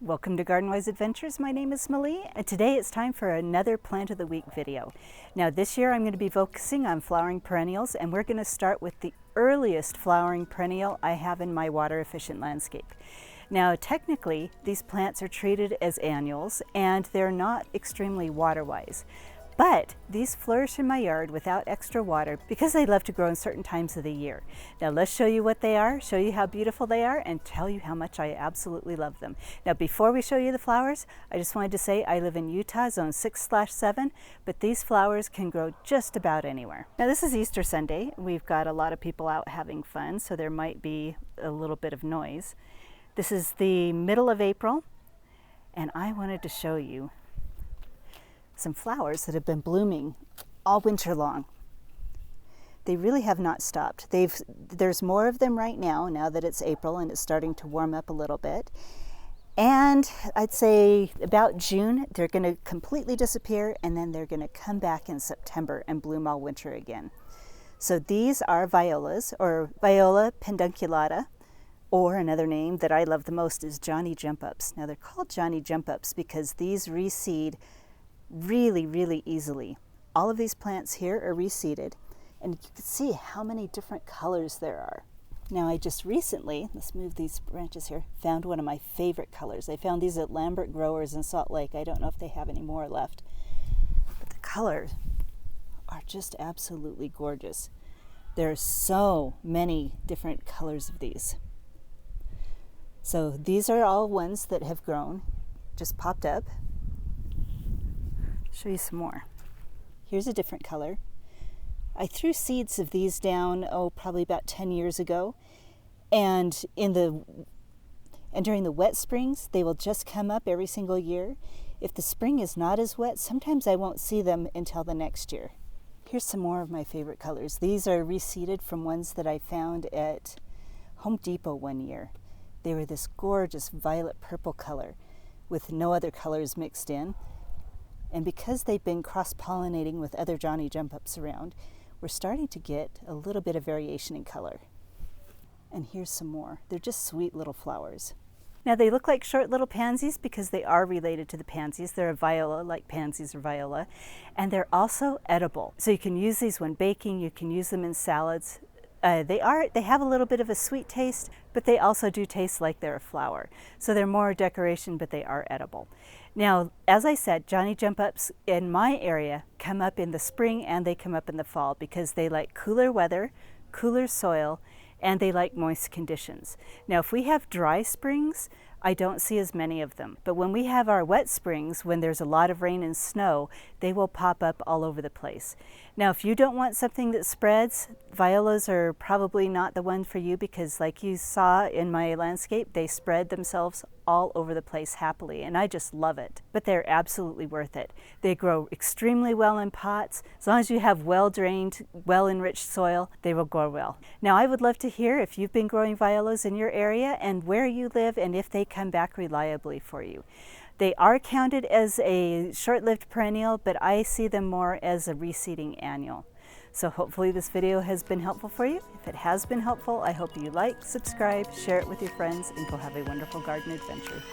Welcome to Garden Wise Adventures. My name is Malie, and today it's time for another Plant of the Week video. Now this year I'm going to be focusing on flowering perennials, and we're going to start with the earliest flowering perennial I have in my water efficient landscape. Now technically these plants are treated as annuals and they're not extremely water wise. But these flourish in my yard without extra water because they love to grow in certain times of the year. Now let's show you what they are, show you how beautiful they are, and tell you how much I absolutely love them. Now before we show you the flowers, I just wanted to say I live in Utah, zone 6/7, but these flowers can grow just about anywhere. Now this is Easter Sunday. We've got a lot of people out having fun, so there might be a little bit of noise. This is the middle of April, and I wanted to show you some flowers that have been blooming all winter long. They really have not stopped. There's more of them right now that it's April and it's starting to warm up a little bit. And I'd say about June, they're going to completely disappear, and then they're going to come back in September and bloom all winter again. So these are violas, or Viola pedunculata, or another name that I love the most is Johnny Jump Ups. Now they're called Johnny Jump Ups because these reseed really easily. All of these plants here are reseeded, and you can see how many different colors there are. Now I just recently, let's move these branches here, found one of my favorite colors. I found these at Lambert Growers in Salt Lake. I don't know if they have any more left, but the colors are just absolutely gorgeous. There are so many different colors of these. So these are all ones that have grown, just popped up. Show you some more. Here's a different color. I threw seeds of these down, probably about 10 years ago. And during the wet springs, they will just come up every single year. If the spring is not as wet, sometimes I won't see them until the next year. Here's some more of my favorite colors. These are reseeded from ones that I found at Home Depot one year. They were this gorgeous violet purple color with no other colors mixed in. And because they've been cross-pollinating with other Johnny Jump Ups around, we're starting to get a little bit of variation in color. And here's some more. They're just sweet little flowers. Now they look like short little pansies because they are related to the pansies. They're a viola, like pansies or viola. And they're also edible. So you can use these when baking, you can use them in salads. They have a little bit of a sweet taste, but they also do taste like they're a flower. So they're more decoration, but they are edible. Now, as I said, Johnny Jump Ups in my area come up in the spring and they come up in the fall because they like cooler weather, cooler soil, and they like moist conditions. Now, if we have dry springs, I don't see as many of them. But when we have our wet springs, when there's a lot of rain and snow, they will pop up all over the place. Now, if you don't want something that spreads, violas are probably not the one for you because like you saw in my landscape, they spread themselves all over the place happily, and I just love it. But they're absolutely worth it. They grow extremely well in pots. As long as you have well-drained, well-enriched soil, they will grow well. Now, I would love to hear if you've been growing violas in your area and where you live and if they come back reliably for you. They are counted as a short-lived perennial, but I see them more as a reseeding annual. So hopefully this video has been helpful for you. If it has been helpful, I hope you like, subscribe, share it with your friends, and go have a wonderful garden adventure.